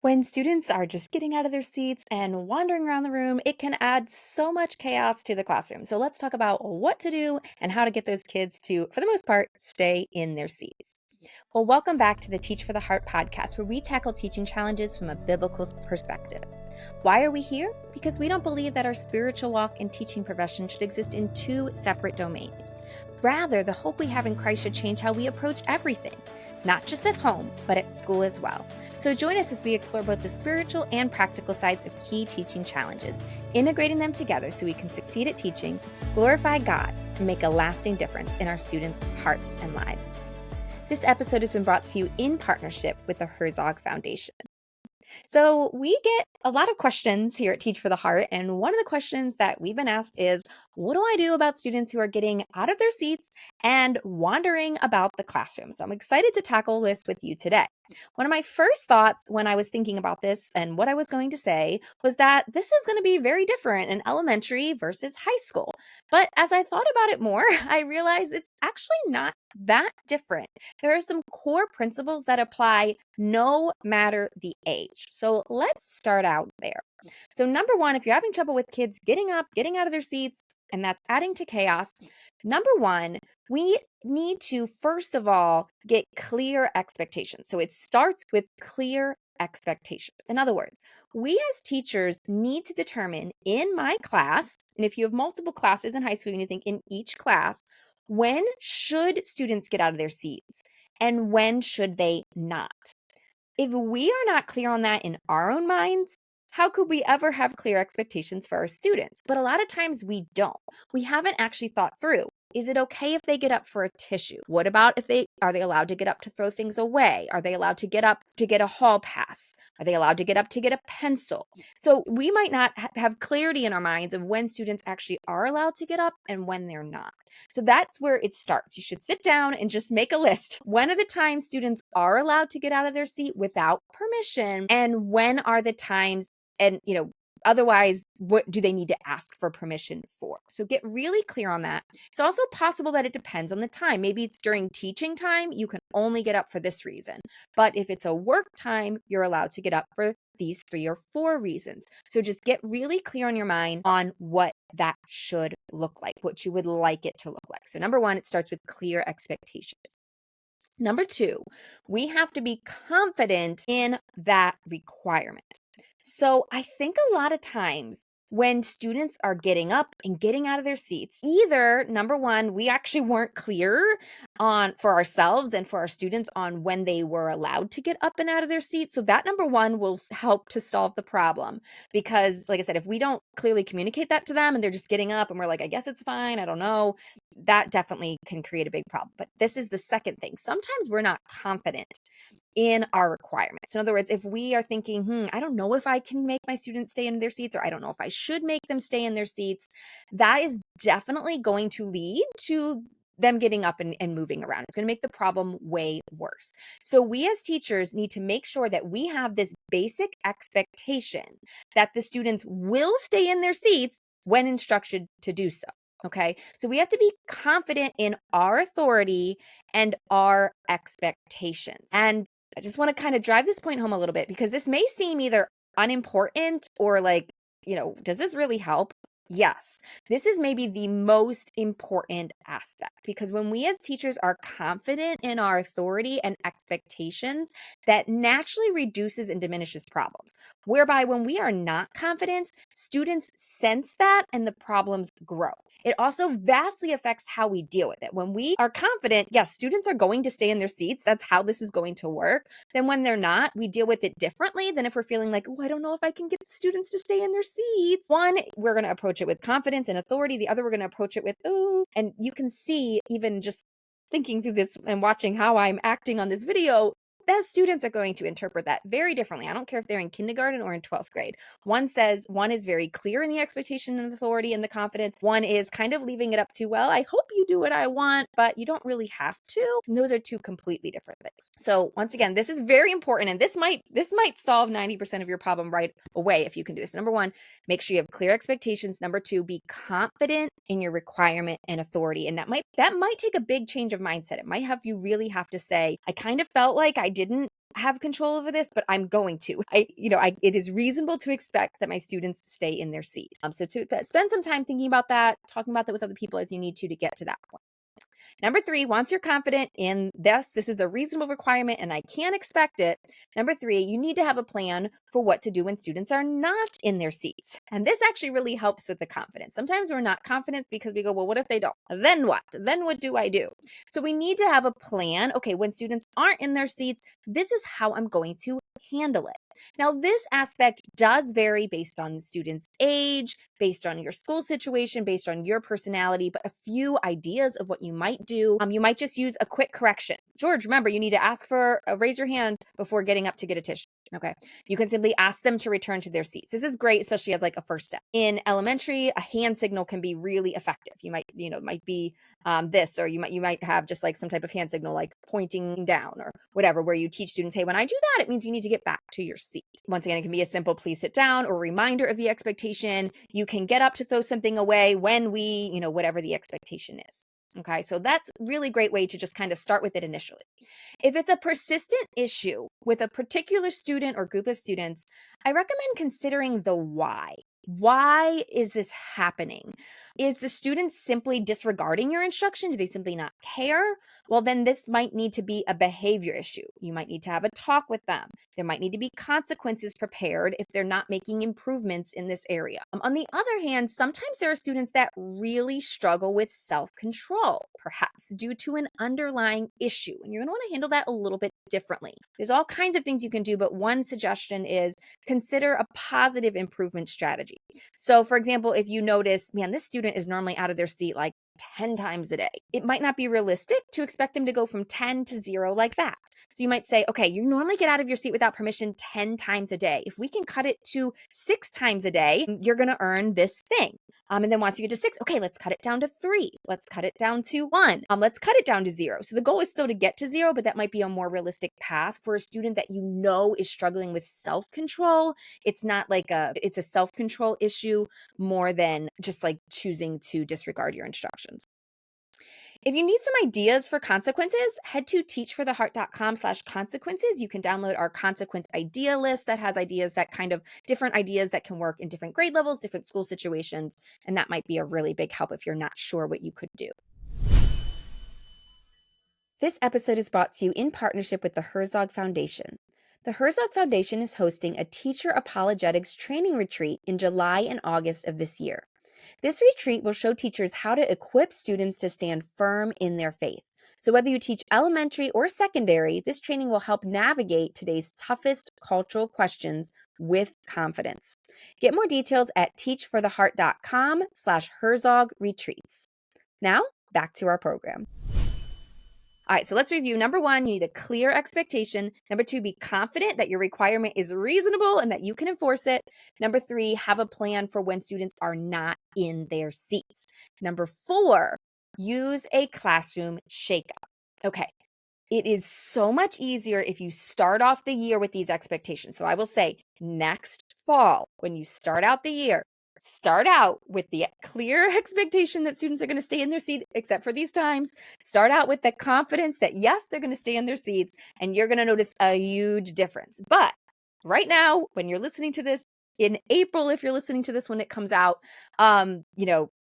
When students are just getting out of their seats and wandering around the room, it can add so much chaos to the classroom. So let's talk about what to do and how to get those kids to, for the most part, stay in their seats. Well, welcome back to the Teach for the Heart podcast, where we tackle teaching challenges from a biblical perspective. Why are we here? Because we don't believe that our spiritual walk and teaching profession should exist in two separate domains. Rather, the hope we have in Christ should change how we approach everything, not just at home, but at school as well. So join us as we explore both the spiritual and practical sides of key teaching challenges, integrating them together so we can succeed at teaching, glorify God, and make a lasting difference in our students' hearts and lives. This episode has been brought to you in partnership with the Herzog Foundation. So we get a lot of questions here at Teach for the Heart, and one of the questions that we've been asked is, what do I do about students who are getting out of their seats and wandering about the classroom? So I'm excited to tackle this with you today. One of my first thoughts when I was thinking about this and what I was going to say was that this is going to be very different in elementary versus high school. But as I thought about it more, I realized it's actually not that different. There are some core principles that apply no matter the age. So let's start out there. So, number one, if you're having trouble with kids getting up, getting out of their seats, and that's adding to chaos, number one, we need to first of all get clear expectations. So, it starts with clear expectations. In other words, we as teachers need to determine in my class, and if you have multiple classes in high school, you need to think in each class, when should students get out of their seats and when should they not? If we are not clear on that in our own minds, how could we ever have clear expectations for our students? But a lot of times we don't. We haven't actually thought through. Is it okay if they get up for a tissue? What about if they are they allowed to get up to throw things away? Are they allowed to get up to get a hall pass? Are they allowed to get up to get a pencil? So we might not have clarity in our minds of when students actually are allowed to get up and when they're not. So that's where it starts. You should sit down and just make a list. When are the times students are allowed to get out of their seat without permission? And when are the times, and otherwise, what do they need to ask for permission for? So get really clear on that. It's also possible that it depends on the time. Maybe it's during teaching time, you can only get up for this reason. But if it's a work time, you're allowed to get up for these 3 or 4 reasons. So just get really clear in your mind on what that should look like, what you would like it to look like. So number one, it starts with clear expectations. Number two, we have to be confident in that requirement. So I think a lot of times when students are getting up and getting out of their seats, either number one, we actually weren't clear on for ourselves and for our students on when they were allowed to get up and out of their seats. So that number one will help to solve the problem. Because like I said, if we don't clearly communicate that to them and they're just getting up and we're like, I guess it's fine, I don't know, that definitely can create a big problem. But this is the second thing. Sometimes we're not confident in our requirements. In other words, if we are thinking, I don't know if I can make my students stay in their seats, or I don't know if I should make them stay in their seats, that is definitely going to lead to them getting up and moving around. It's going to make the problem way worse. So we as teachers need to make sure that we have this basic expectation that the students will stay in their seats when instructed to do so. Okay, so we have to be confident in our authority and our expectations. And I just want to kind of drive this point home a little bit because this may seem either unimportant or like, does this really help? Yes, this is maybe the most important aspect because when we as teachers are confident in our authority and expectations, that naturally reduces and diminishes problems. Whereby when we are not confident, students sense that and the problems grow. It also vastly affects how we deal with it. When we are confident, yes, students are going to stay in their seats. That's how this is going to work. Then when they're not, we deal with it differently than if we're feeling like, oh, I don't know if I can get the students to stay in their seats. One, we're going to approach it with confidence and authority. The other, we're going to approach it with, oh, and you can see even just thinking through this and watching how I'm acting on this video, that students are going to interpret that very differently. I don't care if they're in kindergarten or in 12th grade. One is very clear in the expectation and authority and the confidence. One is kind of leaving it up to, well, I hope you do what I want, but you don't really have to. And those are two completely different things. So once again, this is very important. And this might solve 90% of your problem right away if you can do this. Number one, make sure you have clear expectations. Number two, be confident in your requirement and authority. And that might take a big change of mindset. It might have you really have to say, I kind of felt like I didn't have control over this, but I'm going to. It is reasonable to expect that my students stay in their seat. So to spend some time thinking about that, talking about that with other people as you need to get to that point. Number 3, once you're confident in this is a reasonable requirement and I can't expect it. Number 3, you need to have a plan for what to do when students are not in their seats. And this actually really helps with the confidence. Sometimes we're not confident because we go, well, what if they don't? Then what? Then what do I do? So we need to have a plan. Okay, when students aren't in their seats, this is how I'm going to handle it. Now, this aspect does vary based on the student's age, based on your school situation, based on your personality, but a few ideas of what you might do. You might just use a quick correction. George, remember, you need to ask for raise your hand before getting up to get a tissue. Okay. You can simply ask them to return to their seats. This is great, especially as like a first step. In elementary, a hand signal can be really effective. You might, might be this, or you might have just like some type of hand signal, like pointing down or whatever, where you teach students, hey, when I do that, it means you need to get back to your seat. Once again, it can be a simple please sit down or reminder of the expectation. You can get up to throw something away when we, whatever the expectation is. Okay, so that's a really great way to just kind of start with it initially. If it's a persistent issue with a particular student or group of students, I recommend considering the why. Why is this happening? Is the student simply disregarding your instruction? Do they simply not care? Well, then this might need to be a behavior issue. You might need to have a talk with them. There might need to be consequences prepared if they're not making improvements in this area. On the other hand, sometimes there are students that really struggle with self-control, perhaps due to an underlying issue, and you're going to want to handle that a little bit differently. There's all kinds of things you can do, but one suggestion is consider a positive improvement strategy. So, for example, if you notice, man, this student is normally out of their seat like 10 times a day, it might not be realistic to expect them to go from 10 to 0 like that. So you might say, okay, you normally get out of your seat without permission 10 times a day. If we can cut it to 6 times a day, you're going to earn this thing. And then once you get to 6, okay, let's cut it down to 3. Let's cut it down to 1. Let's cut it down to 0. So the goal is still to get to 0, but that might be a more realistic path for a student that is struggling with self-control. It's not like it's a self-control issue more than just like choosing to disregard your instructions. If you need some ideas for consequences, head to teachfortheheart.com/consequences. You can download our consequence idea list that has ideas that different ideas that can work in different grade levels, different school situations, and that might be a really big help if you're not sure what you could do. This episode is brought to you in partnership with the Herzog Foundation. The Herzog Foundation is hosting a teacher apologetics training retreat in July and August of this year. This retreat will show teachers how to equip students to stand firm in their faith. So whether you teach elementary or secondary, this training will help navigate today's toughest cultural questions with confidence. Get more details at teachfortheheart.com/Herzog retreats. Now, back to our program. All right, so let's review. Number 1, you need a clear expectation. Number 2, be confident that your requirement is reasonable and that you can enforce it. Number 3, have a plan for when students are not in their seats. Number 4, use a classroom shakeup. Okay, it is so much easier if you start off the year with these expectations. So I will say next fall, when you start out the year, start out with the clear expectation that students are going to stay in their seat, except for these times. Start out with the confidence that, yes, they're going to stay in their seats, and you're going to notice a huge difference. But right now, when you're listening to this, in April, if you're listening to this when it comes out,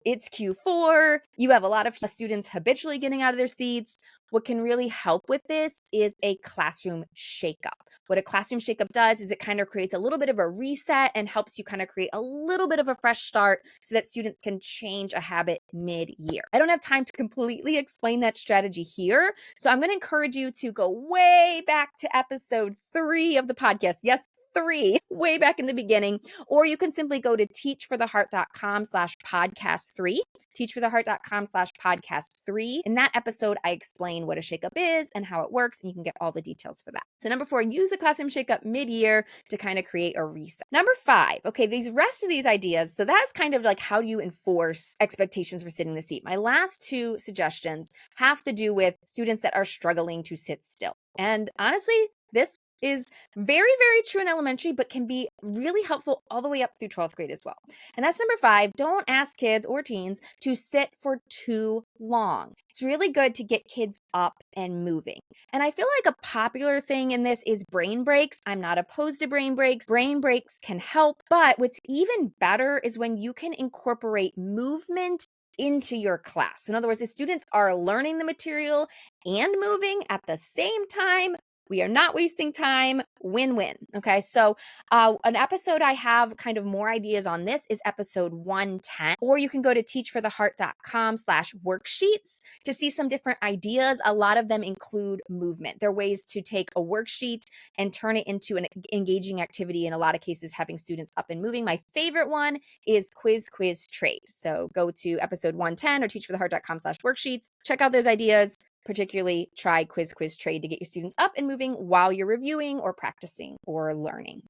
it's Q4. You have a lot of students habitually getting out of their seats. What can really help with this is a classroom shakeup. What a classroom shakeup does is it kind of creates a little bit of a reset and helps you kind of create a little bit of a fresh start so that students can change a habit mid-year. I don't have time to completely explain that strategy here, so I'm going to encourage you to go way back to episode 3 of the podcast. Yes, 3, way back in the beginning, or you can simply go to teachfortheheart.com/podcast3, teachfortheheart.com/podcast3. In that episode, I explain what a shakeup is and how it works, and you can get all the details for that. So number 4, use a classroom shakeup mid-year to kind of create a reset. Number 5, okay, these rest of these ideas, so that's kind of like how do you enforce expectations for sitting in the seat. My last 2 suggestions have to do with students that are struggling to sit still. And honestly, this is very, very true in elementary, but can be really helpful all the way up through 12th grade as well. And that's number 5. Don't ask kids or teens to sit for too long. It's really good to get kids up and moving. And I feel like a popular thing in this is brain breaks. I'm not opposed to brain breaks. Brain breaks can help, but what's even better is when you can incorporate movement into your class. So in other words, if students are learning the material and moving at the same time, we are not wasting time. Win-win. Okay. So an episode I have kind of more ideas on this is episode 110, or you can go to teachfortheheart.com/worksheets to see some different ideas. A lot of them include movement. They're ways to take a worksheet and turn it into an engaging activity. In a lot of cases, having students up and moving. My favorite one is quiz trade. So go to episode 110 or teachfortheheart.com/worksheets. Check out those ideas. Particularly try quiz trade to get your students up and moving while you're reviewing or practicing or learning.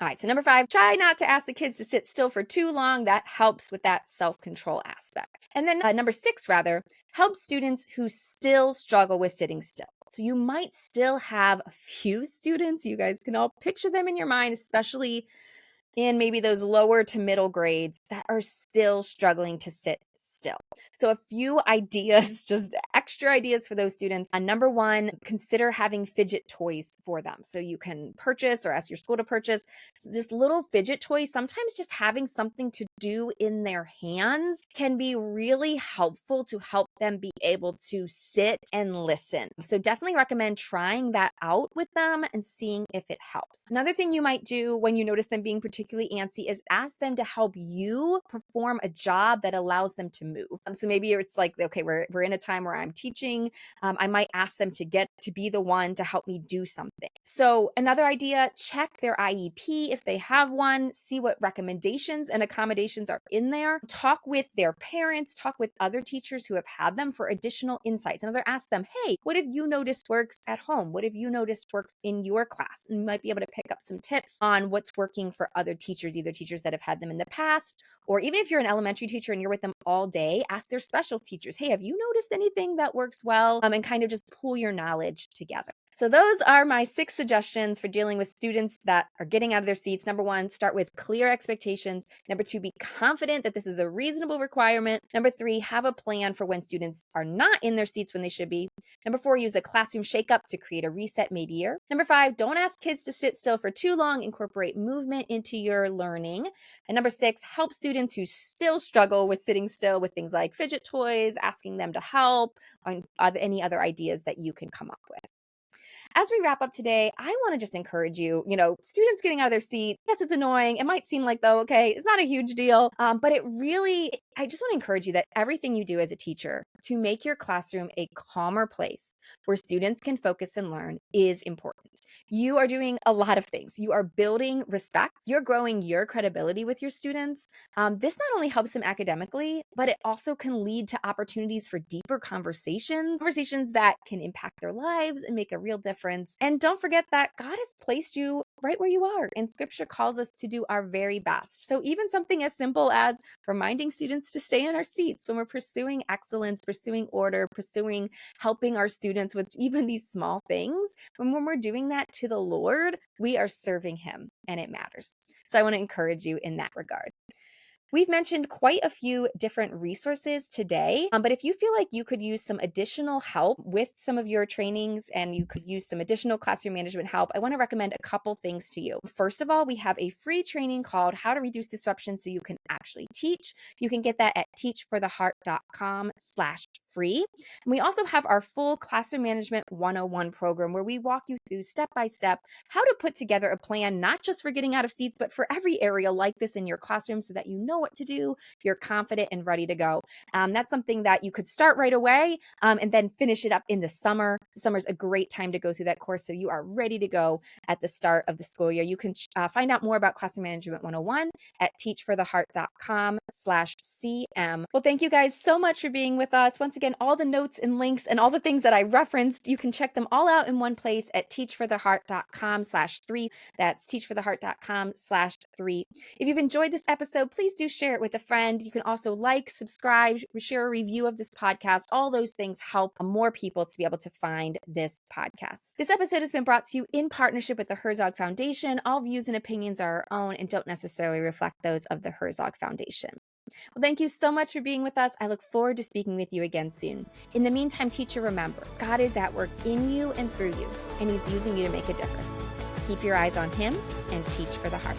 All right, so number 5, try not to ask the kids to sit still for too long. That helps with that self-control aspect. And then number 6, rather, help students who still struggle with sitting still. So you might still have a few students, you guys can all picture them in your mind, especially in maybe those lower to middle grades that are still struggling to sit still. So a few ideas, just extra ideas for those students. Number 1, consider having fidget toys for them. So you can purchase or ask your school to purchase just little fidget toys. Sometimes just having something to do in their hands can be really helpful to help them be able to sit and listen. So definitely recommend trying that out with them and seeing if it helps. Another thing you might do when you notice them being particularly antsy is ask them to help you perform a job that allows them to move. So maybe it's like, okay, we're in a time where I'm teaching. I might ask them to get to be the one to help me do something. So another idea, check their IEP if they have one, see what recommendations and accommodations are in there. Talk with their parents, talk with other teachers who have had them for additional insights. Another, ask them, hey, what have you noticed works at home? What have you noticed works in your class? And you might be able to pick up some tips on what's working for other teachers, either teachers that have had them in the past, or even if you're an elementary teacher and you're with them all day, ask their special teachers, hey, have you noticed anything that works well? And kind of just pull your knowledge together. So those are my 6 suggestions for dealing with students that are getting out of their seats. Number 1, start with clear expectations. Number 2, be confident that this is a reasonable requirement. Number 3, have a plan for when students are not in their seats when they should be. Number 4, use a classroom shakeup to create a reset mid-year. Number 5, don't ask kids to sit still for too long. Incorporate movement into your learning. And number 6, help students who still struggle with sitting still with things like fidget toys, asking them to help, or any other ideas that you can come up with. As we wrap up today, I want to just encourage you, students getting out of their seat. Yes, it's annoying. It might seem like, though, okay, it's not a huge deal. But I just want to encourage you that everything you do as a teacher to make your classroom a calmer place where students can focus and learn is important. You are doing a lot of things. You are building respect. You're growing your credibility with your students. This not only helps them academically, but it also can lead to opportunities for deeper conversations that can impact their lives and make a real difference. And don't forget that God has placed you right where you are, and Scripture calls us to do our very best. So even something as simple as reminding students to stay in our seats when we're pursuing excellence, pursuing order, pursuing helping our students with even these small things, when we're doing that to the Lord, we are serving Him, and it matters. So I want to encourage you in that regard. We've mentioned quite a few different resources today, but if you feel like you could use some additional help with some of your trainings and you could use some additional classroom management help, I want to recommend a couple things to you. First of all, we have a free training called How to Reduce Disruption So You Can Actually Teach. You can get that at teachfortheheart.com/free. And we also have our full Classroom Management 101 program where we walk you through step by step how to put together a plan, not just for getting out of seats, but for every area like this in your classroom so that you know what to do, you're confident and ready to go. That's something that you could start right away and then finish it up in the summer. Summer's a great time to go through that course so you are ready to go at the start of the school year. You can find out more about Classroom Management 101 at teachfortheheart.com/CM. Well, thank you guys so much for being with us. Once again, all the notes and links and all the things that I referenced, you can check them all out in one place at teachfortheheart.com/3. That's teachfortheheart.com/3. If you've enjoyed this episode, please do share it with a friend. You can also like, subscribe, share a review of this podcast. All those things help more people to be able to find this podcast. This episode has been brought to you in partnership with the Herzog Foundation. All views and opinions are our own and don't necessarily reflect those of the Herzog Foundation. Well, thank you so much for being with us. I look forward to speaking with you again soon. In the meantime, teacher, remember, God is at work in you and through you, and He's using you to make a difference. Keep your eyes on Him and teach for the heart.